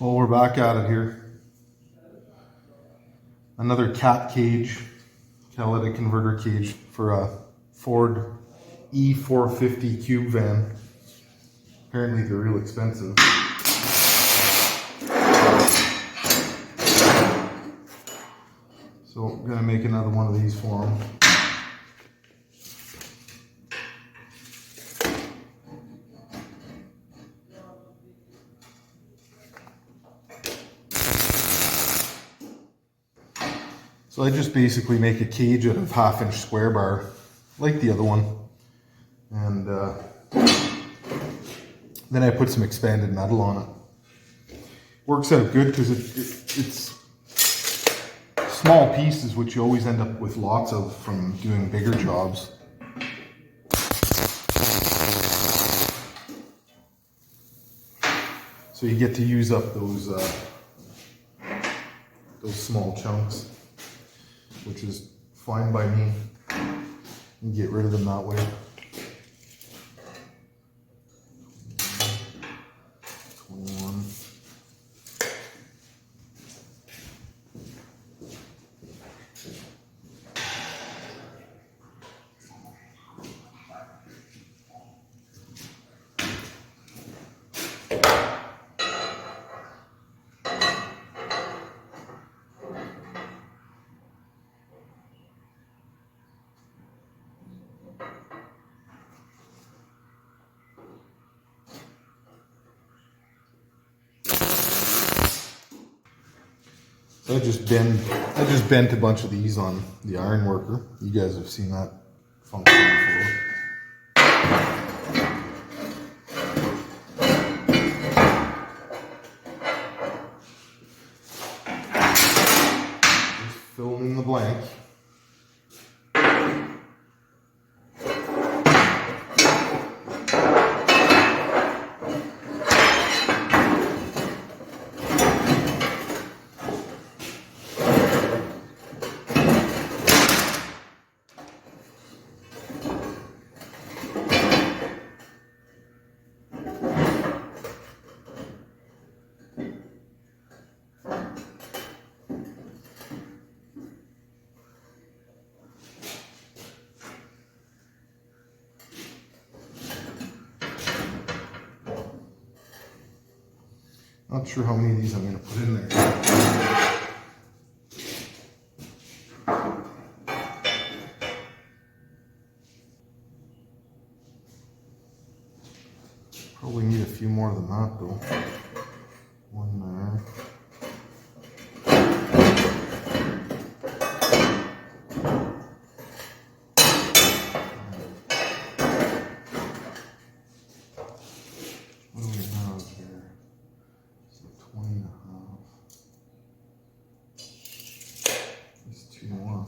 Well, we're back at it here. Another cat cage, catalytic converter cage for a Ford E450 cube van. Apparently they're real expensive. So I'm gonna make another one of these for them. So I just basically make a cage out of 1/2-inch square bar, like the other one. And then I put some expanded metal on it. Works out good because it's small pieces, which you always end up with lots of from doing bigger jobs. So you get to use up those small chunks, which is fine by me. You get rid of them that way. 21. So I just bent a bunch of these on the iron worker. You guys have seen that function before. Just fill in the blank. Not sure how many of these I'm going to put in there. Probably need a few more than that though. One there. What do we have here? So 20 and a half. There's 2 more.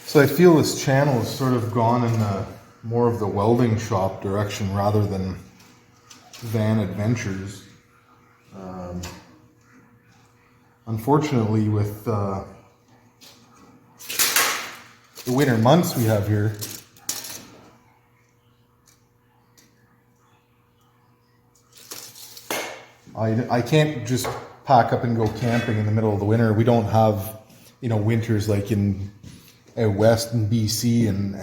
So I feel this channel has sort of gone in more of the welding shop direction rather than van adventures. Unfortunately, with the winter months we have here, I can't just pack up and go camping in the middle of the winter. We don't have, you know, winters like in out west in BC and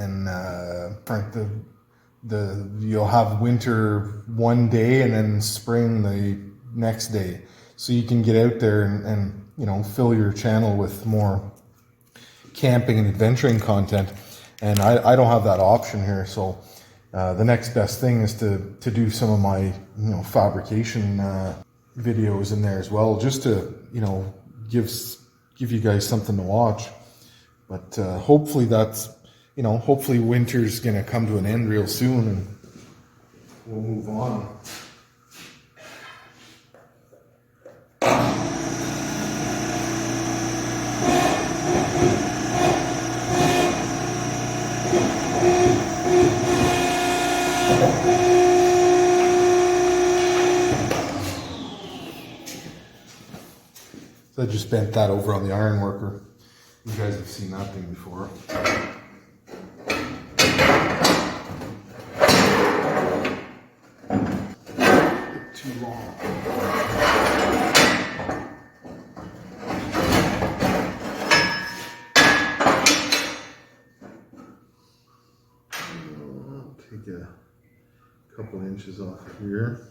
you'll have winter one day and then spring the next day. So you can get out there and you know, fill your channel with more camping and adventuring content. And I don't have that option here. So the next best thing is to do some of my, you know, fabrication videos in there as well, just to, you know, give you guys something to watch. But hopefully that's, you know, hopefully winter's gonna come to an end real soon and we'll move on. So I just bent that over on the iron worker. You guys have seen that thing before. Too long. I'll take a couple inches off of here.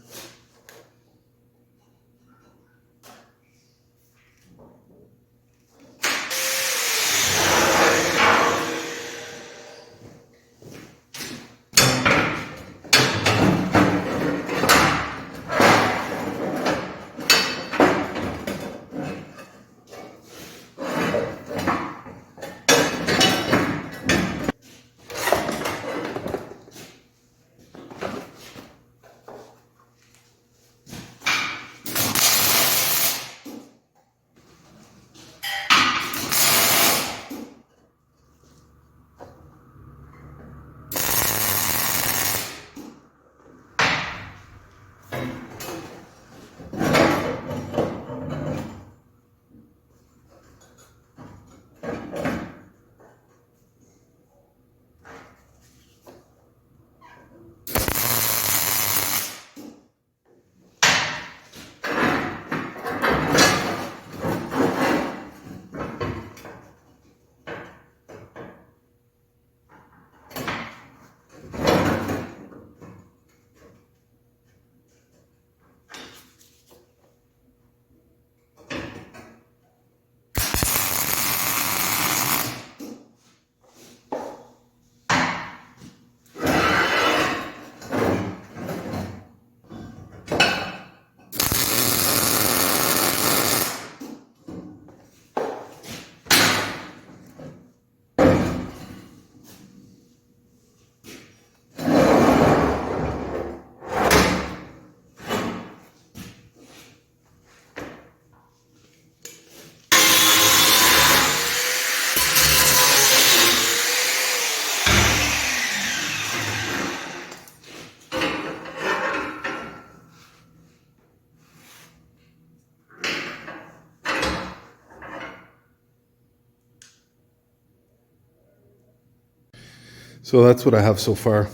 So that's what I have so far.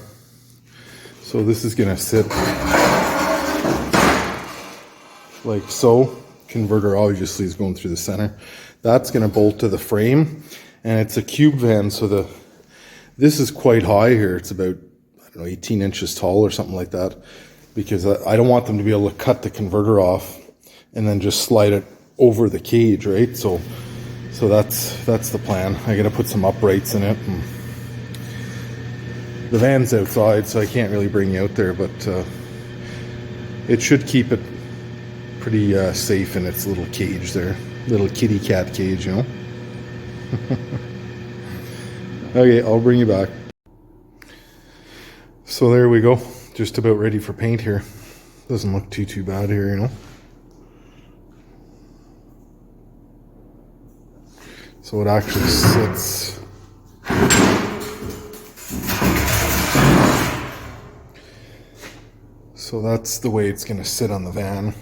So this is gonna sit like so. Converter obviously is going through the center. That's gonna bolt to the frame, and it's a cube van, so this is quite high here. It's about, I don't know, 18 inches tall or something like that, because I don't want them to be able to cut the converter off and then just slide it over the cage, right? So that's the plan. I gotta put some uprights in it. And the van's outside, so I can't really bring you out there, but it should keep it pretty safe in its little cage there. Little kitty cat cage, you know? Okay, I'll bring you back. So there we go. Just about ready for paint here. Doesn't look too bad here, you know? So it actually sits... So that's the way it's going to sit on the van.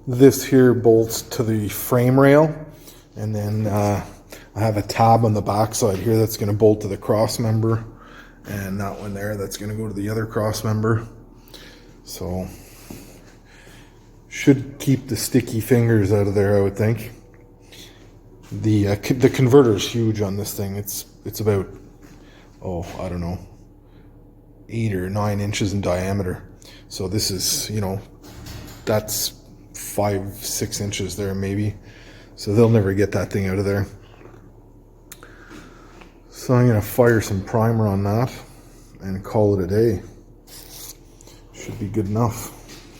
This here bolts to the frame rail, and then I have a tab on the back side here that's going to bolt to the cross member, and that one there that's going to go to the other cross member. So should keep the sticky fingers out of there, I would think. The converter is huge on this thing. It's about, oh, I don't know, 8 or 9 inches in diameter. So this is, you know, that's 5-6 inches there maybe. So they'll never get that thing out of there. So I'm gonna fire some primer on that and call it a day. Should be good enough.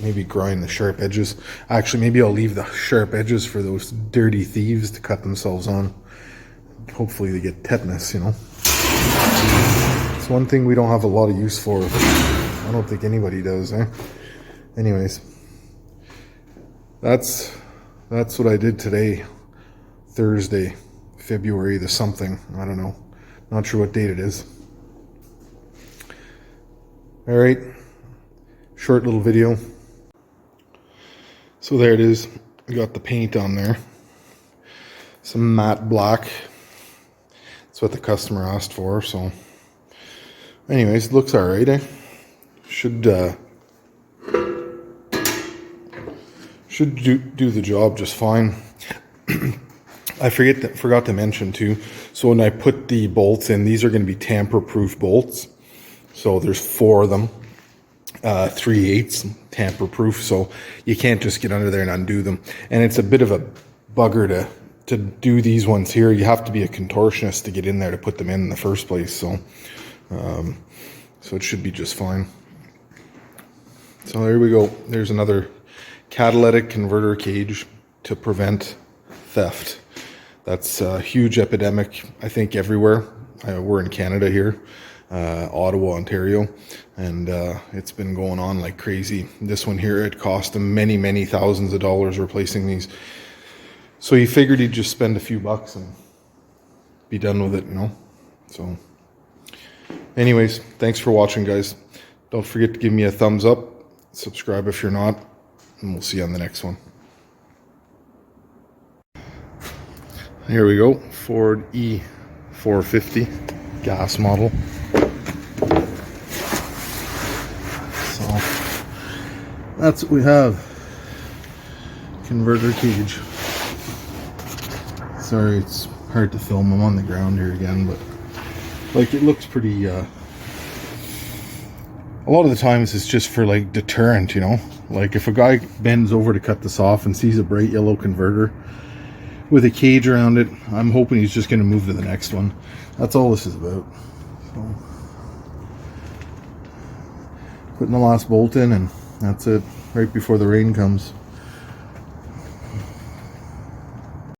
Maybe grind the sharp edges. Actually, maybe I'll leave the sharp edges for those dirty thieves to cut themselves on. Hopefully they get tetanus, you know. It's one thing we don't have a lot of use for. I don't think anybody does, eh? Anyways, that's what I did today. Thursday, February the something. I don't know. Not sure what date it is. All right. Short little video. So there it is. We got the paint on there. Some matte black. That's what the customer asked for. So anyways, it looks all right, eh? Should do the job just fine. I forgot to mention too. So when I put the bolts in, these are going to be tamper-proof bolts. So there's 4 of them. 3/8 tamper-proof, so you can't just get under there and undo them. And it's a bit of a bugger to do these ones here. You have to be a contortionist to get in there to put them in the first place. So, so it should be just fine. So there we go. There's another catalytic converter cage to prevent theft. That's a huge epidemic, I think, everywhere. We're in Canada here. Ottawa, Ontario, and it's been going on like crazy. This one here, it cost him many thousands of dollars replacing these. So he figured he'd just spend a few bucks and be done with it, you know. So anyways, thanks for watching, guys. Don't forget to give me a thumbs up, subscribe if you're not, and we'll see you on the next one. Here we go, Ford E450 gas model. So that's what we have. Converter cage. Sorry, it's hard to film. I'm on the ground here again, but like it looks pretty a lot of the times it's just for like deterrent, you know. Like if a guy bends over to cut this off and sees a bright yellow converter with a cage around it, I'm hoping he's just going to move to the next one. That's all this is about. So, putting the last bolt in, and that's it, right before the rain comes.